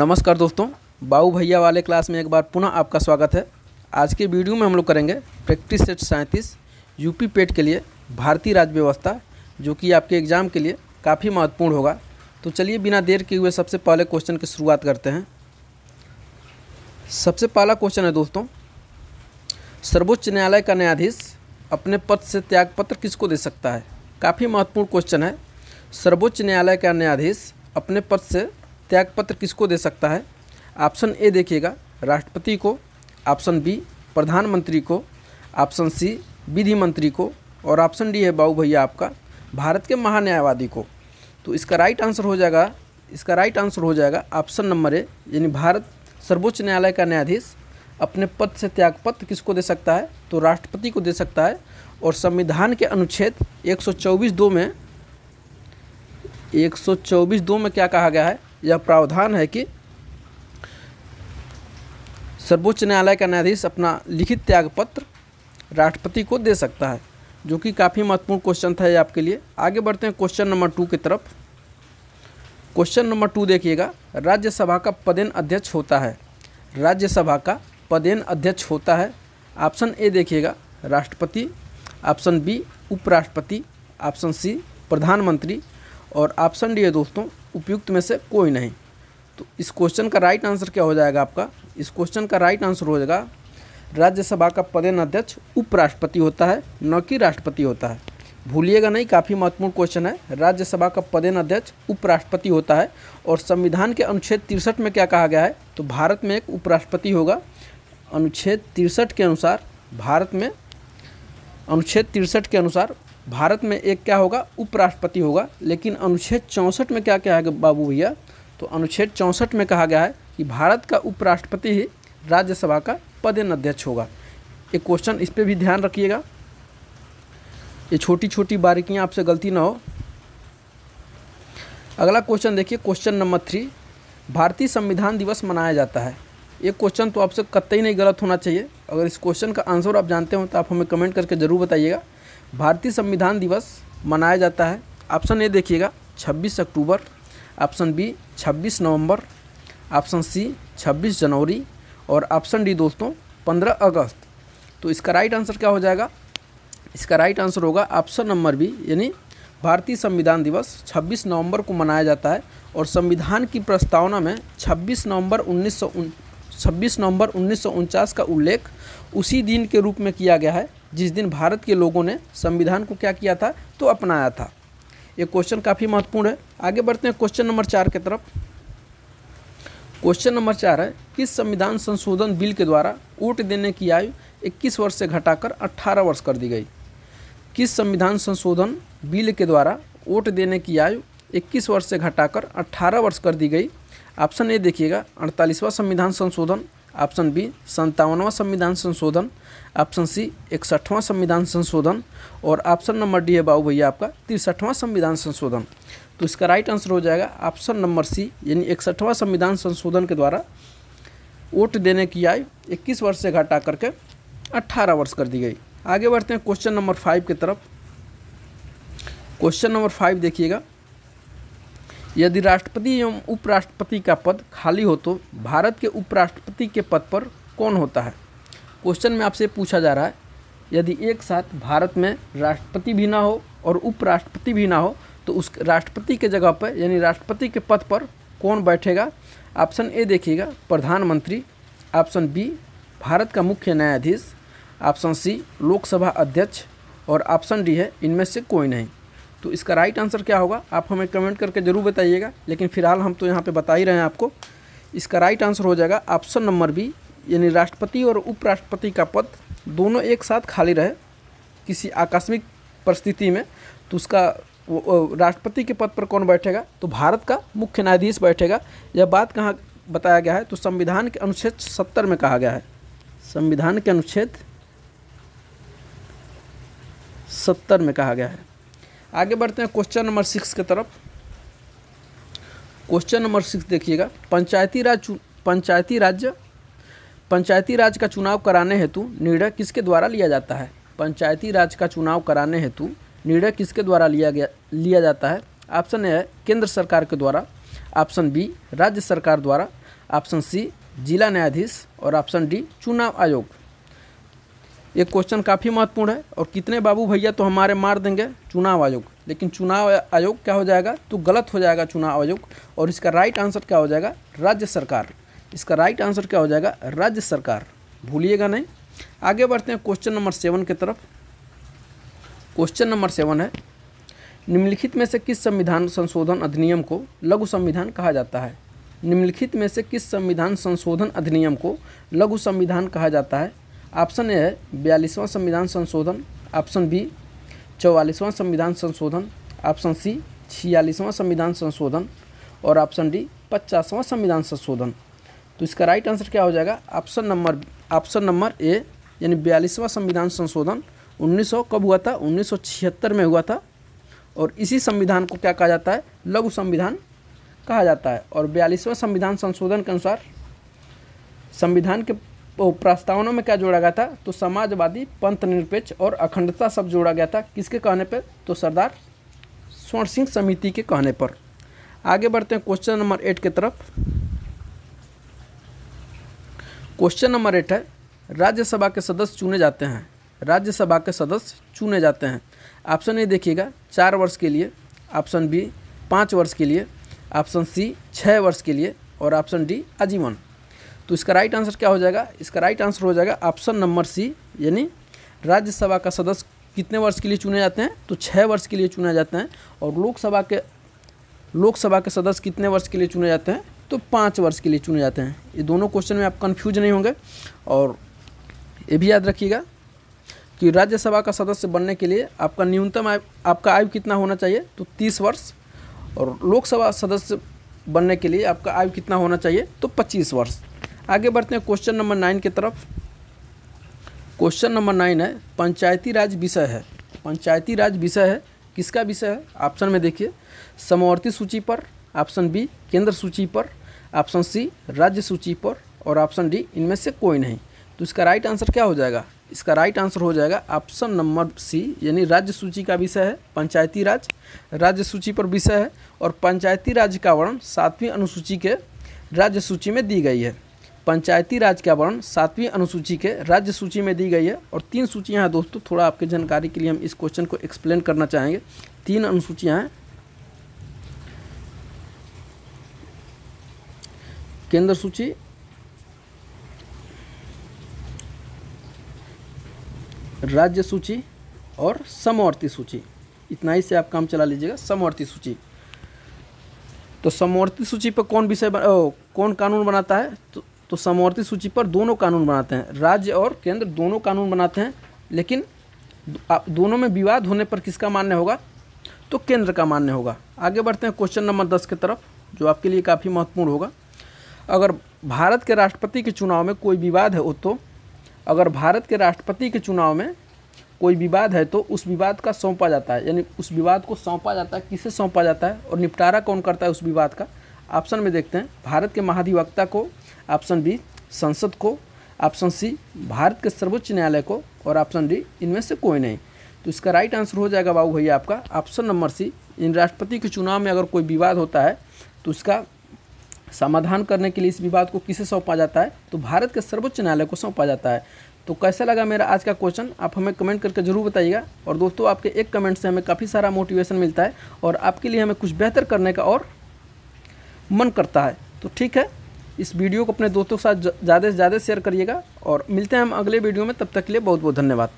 नमस्कार दोस्तों, बाबू भैया वाले क्लास में एक बार पुनः आपका स्वागत है। आज के वीडियो में हम लोग करेंगे प्रैक्टिस सेट 37 यूपी पेट के लिए भारतीय राज्य व्यवस्था, जो कि आपके एग्ज़ाम के लिए काफ़ी महत्वपूर्ण होगा। तो चलिए बिना देर किए हुए सबसे पहले क्वेश्चन की शुरुआत करते हैं। सबसे पहला क्वेश्चन है दोस्तों, सर्वोच्च न्यायालय का न्यायाधीश अपने पद से त्यागपत्र किसको दे सकता है? काफ़ी महत्वपूर्ण क्वेश्चन है। सर्वोच्च न्यायालय का न्यायाधीश अपने पद से त्यागपत्र किसको दे सकता है? ऑप्शन ए देखिएगा, राष्ट्रपति को। ऑप्शन बी, प्रधानमंत्री को। ऑप्शन सी, विधि मंत्री को। और ऑप्शन डी है बाबू भैया आपका, भारत के महान्यायवादी को। तो इसका राइट आंसर हो जाएगा ऑप्शन नंबर ए, यानी भारत सर्वोच्च न्यायालय का न्यायाधीश अपने पद से त्यागपत्र किसको दे सकता है? तो राष्ट्रपति को दे सकता है। और संविधान के अनुच्छेद 124(2) में क्या कहा गया है? यह प्रावधान है कि सर्वोच्च न्यायालय का न्यायाधीश अपना लिखित त्यागपत्र राष्ट्रपति को दे सकता है, जो कि काफ़ी महत्वपूर्ण क्वेश्चन था ये आपके लिए। आगे बढ़ते हैं क्वेश्चन नंबर 2 की तरफ। क्वेश्चन नंबर 2 देखिएगा, राज्यसभा का पदेन अध्यक्ष होता है। राज्यसभा का पदेन अध्यक्ष होता है। ऑप्शन ए देखिएगा, राष्ट्रपति। ऑप्शन बी, उपराष्ट्रपति। ऑप्शन सी, प्रधानमंत्री। और ऑप्शन डी है दोस्तों, उपयुक्त में से कोई नहीं। तो इस क्वेश्चन का राइट आंसर क्या हो जाएगा आपका? इस क्वेश्चन का राइट आंसर हो जाएगा, राज्यसभा का पदेन अध्यक्ष उपराष्ट्रपति होता है, न कि राष्ट्रपति होता है। भूलिएगा नहीं, काफ़ी महत्वपूर्ण क्वेश्चन है। राज्यसभा का पदेन अध्यक्ष उपराष्ट्रपति होता है। और संविधान के अनुच्छेद 63 में क्या कहा गया है? तो भारत में एक उपराष्ट्रपति होगा। अनुच्छेद 63 के अनुसार भारत में एक क्या होगा? उपराष्ट्रपति होगा। लेकिन अनुच्छेद 64 में क्या कहा है बाबू भैया? तो अनुच्छेद 64 में कहा गया है कि भारत का उपराष्ट्रपति ही राज्यसभा का पदेन अध्यक्ष होगा। एक क्वेश्चन, इस पे भी ध्यान रखिएगा, ये छोटी छोटी बारीकियां आपसे गलती ना हो। अगला क्वेश्चन देखिए, क्वेश्चन नंबर 3, भारतीय संविधान दिवस मनाया जाता है। ये क्वेश्चन तो आपसे कतई नहीं गलत होना चाहिए। अगर इस क्वेश्चन का आंसर आप जानते हो तो आप हमें कमेंट करके ज़रूर बताइएगा। भारतीय संविधान दिवस मनाया जाता है। ऑप्शन ए देखिएगा, 26 अक्टूबर। ऑप्शन बी, 26 नवंबर। ऑप्शन सी, 26 जनवरी। और ऑप्शन डी दोस्तों, 15 अगस्त। तो इसका राइट आंसर क्या हो जाएगा? इसका राइट आंसर होगा ऑप्शन नंबर बी, यानी भारतीय संविधान दिवस 26 नवंबर को मनाया जाता है। और संविधान की प्रस्तावना में 26 नवंबर 1949 का उल्लेख उसी दिन के रूप में किया गया है जिस दिन भारत के लोगों ने संविधान को क्या किया था? तो अपनाया था। ये क्वेश्चन काफ़ी महत्वपूर्ण है। आगे बढ़ते हैं क्वेश्चन नंबर 4 की तरफ। क्वेश्चन नंबर 4 है, किस संविधान संशोधन बिल के द्वारा वोट देने की आयु 21 वर्ष से घटाकर 18 वर्ष कर दी गई? किस संविधान संशोधन बिल के द्वारा वोट देने की आयु 21 वर्ष से घटाकर 18 वर्ष कर दी गई? ऑप्शन ए देखिएगा, 48वां संविधान संशोधन। ऑप्शन बी, 57वां संविधान संशोधन। ऑप्शन सी, 61वां संविधान संशोधन। और ऑप्शन नंबर डी है बाबू भैया आपका, 63वां संविधान संशोधन। तो इसका राइट आंसर हो जाएगा ऑप्शन नंबर सी, यानी 61वां संविधान संशोधन के द्वारा वोट देने की आयु 21 वर्ष से घटा करके 18 वर्ष कर दी गई। आगे बढ़ते हैं क्वेश्चन नंबर 5 की तरफ। क्वेश्चन नंबर 5 देखिएगा, यदि राष्ट्रपति एवं उपराष्ट्रपति का पद खाली हो तो भारत के उपराष्ट्रपति के पद पर कौन होता है? क्वेश्चन में आपसे पूछा जा रहा है, यदि एक साथ भारत में राष्ट्रपति भी ना हो और उपराष्ट्रपति भी ना हो तो उस राष्ट्रपति के जगह पर, यानी राष्ट्रपति के पद पर कौन बैठेगा? ऑप्शन ए देखिएगा, प्रधानमंत्री। ऑप्शन बी, भारत का मुख्य न्यायाधीश। ऑप्शन सी, लोकसभा अध्यक्ष। और ऑप्शन डी है, इनमें से कोई नहीं। तो इसका राइट आंसर क्या होगा? आप हमें कमेंट करके ज़रूर बताइएगा। लेकिन फिलहाल हम तो यहाँ पे बता ही रहे हैं आपको। इसका राइट आंसर हो जाएगा ऑप्शन नंबर बी, यानी राष्ट्रपति और उपराष्ट्रपति का पद दोनों एक साथ खाली रहे किसी आकस्मिक परिस्थिति में, तो उसका राष्ट्रपति के पद पर कौन बैठेगा? तो भारत का मुख्य न्यायाधीश बैठेगा। यह बात कहाँ बताया गया है? तो संविधान के अनुच्छेद 70 में कहा गया है। संविधान के अनुच्छेद 70 में कहा गया है। आगे बढ़ते हैं क्वेश्चन नंबर 6 की तरफ। क्वेश्चन नंबर 6 देखिएगा, पंचायती राज का चुनाव कराने हेतु निर्णय किसके द्वारा लिया जाता है? पंचायती राज का चुनाव कराने हेतु निर्णय किसके द्वारा लिया जाता है? ऑप्शन ए है, केंद्र सरकार के द्वारा। ऑप्शन बी, राज्य सरकार द्वारा। ऑप्शन सी जिला न्यायाधीश और ऑप्शन डी चुनाव आयोग। ये क्वेश्चन काफ़ी महत्वपूर्ण है और कितने बाबू भैया तो हमारे मार देंगे चुनाव आयोग, लेकिन चुनाव आयोग क्या हो जाएगा तो गलत हो जाएगा चुनाव आयोग, और इसका राइट आंसर क्या हो जाएगा राज्य सरकार। इसका राइट आंसर क्या हो जाएगा राज्य सरकार, भूलिएगा नहीं। आगे बढ़ते हैं क्वेश्चन नंबर 7 की तरफ। क्वेश्चन नंबर 7 है, निम्नलिखित में से किस संविधान संशोधन अधिनियम को लघु संविधान कहा जाता है? निम्नलिखित में से किस संविधान संशोधन अधिनियम को लघु संविधान कहा जाता है? ऑप्शन ए है 42वां संविधान संशोधन, ऑप्शन बी 44वां संविधान संशोधन, ऑप्शन सी 46वां संविधान संशोधन और ऑप्शन डी 50वां संविधान संशोधन। तो इसका राइट आंसर क्या हो जाएगा ऑप्शन नंबर ए यानी 42वां संविधान संशोधन 1900 कब हुआ था 1976 में हुआ था, और इसी संविधान को क्या कहा जाता है लघु संविधान कहा जाता है। और 42वां संविधान संशोधन के अनुसार संविधान के प्रस्तावना में क्या जोड़ा गया था तो समाजवादी, पंथ निरपेक्ष और अखंडता सब जोड़ा गया था। किसके कहने पर तो सरदार स्वर्ण सिंह समिति के कहने पर। आगे बढ़ते हैं क्वेश्चन नंबर 8 की तरफ। क्वेश्चन नंबर 8 है, राज्यसभा के सदस्य चुने जाते हैं। राज्यसभा के सदस्य चुने जाते हैं। ऑप्शन ए देखिएगा 4 वर्ष के लिए, ऑप्शन बी 5 वर्ष के लिए, ऑप्शन सी 6 वर्ष के लिए और ऑप्शन डी आजीवन। तो इसका राइट आंसर क्या हो जाएगा? इसका राइट आंसर हो जाएगा ऑप्शन नंबर सी, यानी राज्यसभा का सदस्य कितने वर्ष के लिए चुने जाते हैं तो 6 वर्ष के लिए चुने जाते हैं। और लोकसभा के सदस्य कितने वर्ष के लिए चुने जाते हैं तो 5 वर्ष के लिए चुने जाते हैं। ये दोनों क्वेश्चन में आप कंफ्यूज नहीं होंगे। और ये भी याद रखिएगा कि राज्यसभा का सदस्य बनने के लिए आपका न्यूनतम आपका आयु कितना होना चाहिए तो 30 वर्ष, और लोकसभा सदस्य बनने के लिए आपका आयु कितना होना चाहिए तो 25 वर्ष। आगे बढ़ते हैं क्वेश्चन नंबर 9 की तरफ। क्वेश्चन नंबर 9 है, पंचायती राज विषय है। पंचायती राज विषय है, किसका विषय है? ऑप्शन में देखिए समवर्ती सूची पर, ऑप्शन बी केंद्र सूची पर, ऑप्शन सी राज्य सूची पर और ऑप्शन डी इनमें से कोई नहीं। तो इसका राइट आंसर क्या हो जाएगा? इसका राइट आंसर हो जाएगा ऑप्शन नंबर सी, यानी राज्य सूची का विषय है पंचायती राज, राज्य सूची पर विषय है। और पंचायती राज का वर्णन 7वीं अनुसूची के राज्य सूची में दी गई है। पंचायती राज का वर्णन 7वीं अनुसूची के राज्य सूची में दी गई है। और 3 सूचियाँ हैं दोस्तों, थोड़ा आपके जानकारी के लिए हम इस क्वेश्चन को एक्सप्लेन करना चाहेंगे। 3 अनुसूचियाँ हैं, केंद्र सूची, राज्य सूची और समवर्ती सूची। इतना ही से आप काम चला लीजिएगा। समवर्ती सूची, तो समवर्ती सूची पर कौन कानून बनाता है तो समवर्ती सूची पर दोनों कानून बनाते हैं, राज्य और केंद्र दोनों कानून बनाते हैं। लेकिन दोनों में विवाद होने पर किसका मान्य होगा तो केंद्र का मान्य होगा। आगे बढ़ते हैं क्वेश्चन नंबर 10 की तरफ, जो आपके लिए काफ़ी महत्वपूर्ण होगा। अगर भारत के राष्ट्रपति के चुनाव में कोई विवाद है तो अगर भारत के राष्ट्रपति के चुनाव में कोई विवाद है तो उस विवाद का सौंपा जाता है, यानी उस विवाद को सौंपा जाता है। किसे सौंपा जाता है और निपटारा कौन करता है उस विवाद का? ऑप्शन में देखते हैं भारत के महाधिवक्ता को, ऑप्शन बी संसद को, ऑप्शन सी भारत के सर्वोच्च न्यायालय को और ऑप्शन डी इनमें से कोई नहीं। तो इसका राइट आंसर हो जाएगा बाबू भैया आपका ऑप्शन नंबर सी। इन राष्ट्रपति के चुनाव में अगर कोई विवाद होता है तो उसका समाधान करने के लिए इस विवाद को किसे सौंपा जाता है तो भारत के सर्वोच्च न्यायालय को सौंपा जाता है। तो कैसा लगा मेरा आज का क्वेश्चन आप हमें कमेंट करके ज़रूर बताइएगा। और दोस्तों आपके एक कमेंट से हमें काफ़ी सारा मोटिवेशन मिलता है और आपके लिए हमें कुछ बेहतर करने का और मन करता है। तो ठीक है, इस वीडियो को अपने दोस्तों के साथ ज़्यादा से ज़्यादा शेयर करिएगा और मिलते हैं हम अगले वीडियो में। तब तक के लिए बहुत बहुत धन्यवाद।